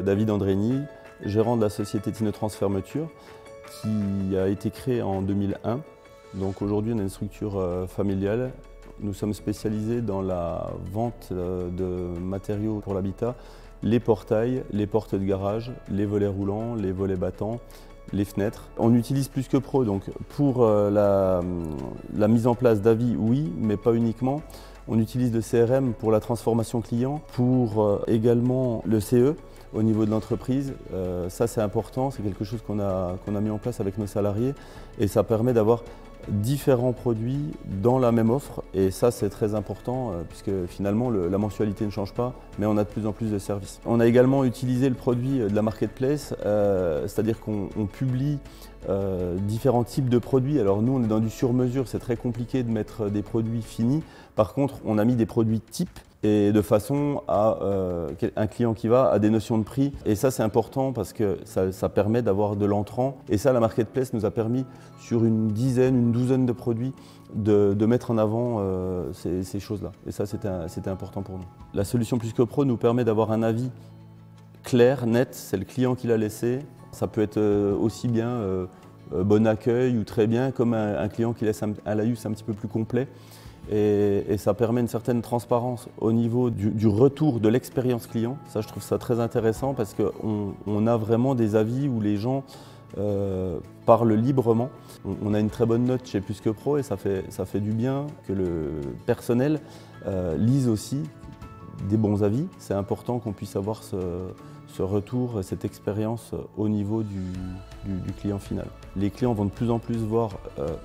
David Andrény, gérant de la société Tinotrans Fermeture, qui a été créée en 2001. Donc aujourd'hui, on est une structure familiale. Nous sommes spécialisés dans la vente de matériaux pour l'habitat, les portails, les portes de garage, les volets roulants, les volets battants, les fenêtres. On utilise Plus que Pro donc pour la mise en place d'avis, oui, mais pas uniquement. On utilise le CRM pour la transformation client, pour également le CE au niveau de l'entreprise. Ça c'est important, c'est quelque chose qu'on a mis en place avec nos salariés et ça permet d'avoir différents produits dans la même offre et ça c'est très important puisque finalement la mensualité ne change pas mais on a de plus en plus de services. On a également utilisé le produit de la marketplace, c'est-à-dire qu'on publie différents types de produits. Alors nous on est dans du sur-mesure, c'est très compliqué de mettre des produits finis. Par contre on a mis des produits types et de façon à un client qui va à des notions de prix. Et ça c'est important parce que ça permet d'avoir de l'entrant. Et ça la marketplace nous a permis sur une douzaine de produits de mettre en avant ces choses-là. Et ça c'était important pour nous. La solution Plus que Pro nous permet d'avoir un avis clair, net, c'est le client qui l'a laissé. Ça peut être aussi bien bon accueil ou très bien comme un client qui laisse un laïus un petit peu plus complet. Et ça permet une certaine transparence au niveau du retour de l'expérience client. Ça, je trouve ça très intéressant parce qu'on a vraiment des avis où les gens parlent librement. On a une très bonne note chez Plus que Pro et ça fait du bien que le personnel lise aussi des bons avis. C'est important qu'on puisse avoir ce retour, cette expérience au niveau du client final. Les clients vont de plus en plus voir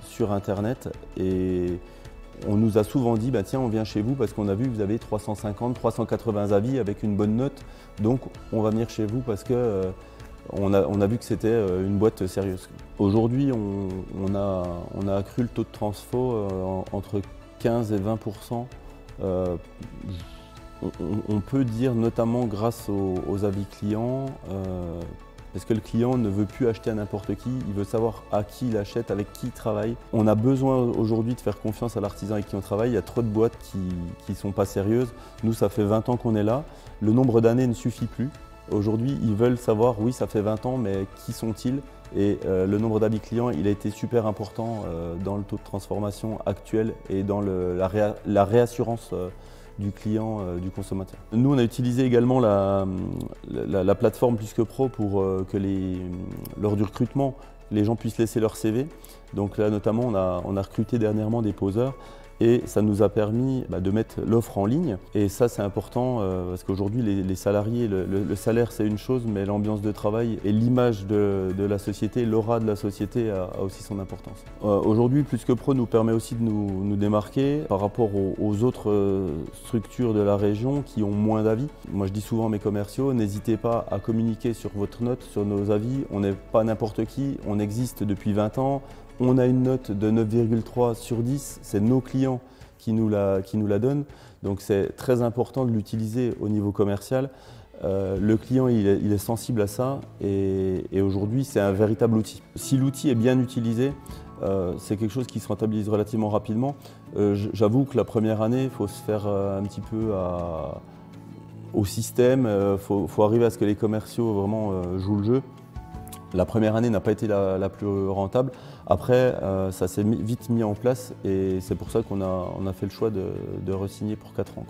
sur Internet et on nous a souvent dit, bah tiens, on vient chez vous parce qu'on a vu que vous avez 350, 380 avis avec une bonne note, donc on va venir chez vous parce que on a vu que c'était une boîte sérieuse. Aujourd'hui, on a accru le taux de transfo entre 15 et 20%. On peut dire notamment grâce aux avis clients, parce que le client ne veut plus acheter à n'importe qui, il veut savoir à qui il achète, avec qui il travaille. On a besoin aujourd'hui de faire confiance à l'artisan avec qui on travaille. Il y a trop de boîtes qui ne sont pas sérieuses. Nous, ça fait 20 ans qu'on est là. Le nombre d'années ne suffit plus. Aujourd'hui, ils veulent savoir, oui, ça fait 20 ans, mais qui sont-ils? Et le nombre d'avis clients, il a été super important dans le taux de transformation actuel et dans la réassurance du client, du consommateur. Nous, on a utilisé également la plateforme Plus que Pro pour que lors du recrutement, les gens puissent laisser leur CV. Donc là, notamment, on a recruté dernièrement des poseurs et ça nous a permis de mettre l'offre en ligne. Et ça, c'est important parce qu'aujourd'hui, les salariés, le salaire, c'est une chose, mais l'ambiance de travail et l'image de la société, l'aura de la société a aussi son importance. Aujourd'hui, Plus que Pro nous permet aussi de nous démarquer par rapport aux autres structures de la région qui ont moins d'avis. Moi, je dis souvent à mes commerciaux, n'hésitez pas à communiquer sur votre note, sur nos avis. On n'est pas n'importe qui, on existe depuis 20 ans. On a une note de 9,3 sur 10, c'est nos clients qui nous la donnent. Donc c'est très important de l'utiliser au niveau commercial. Le client il est sensible à ça et aujourd'hui c'est un véritable outil. Si l'outil est bien utilisé, c'est quelque chose qui se rentabilise relativement rapidement. J'avoue que la première année, il faut se faire un petit peu au système, faut arriver à ce que les commerciaux vraiment jouent le jeu. La première année n'a pas été la plus rentable. Après, ça s'est vite mis en place et c'est pour ça qu'on a fait le choix de re-signer pour 4 ans.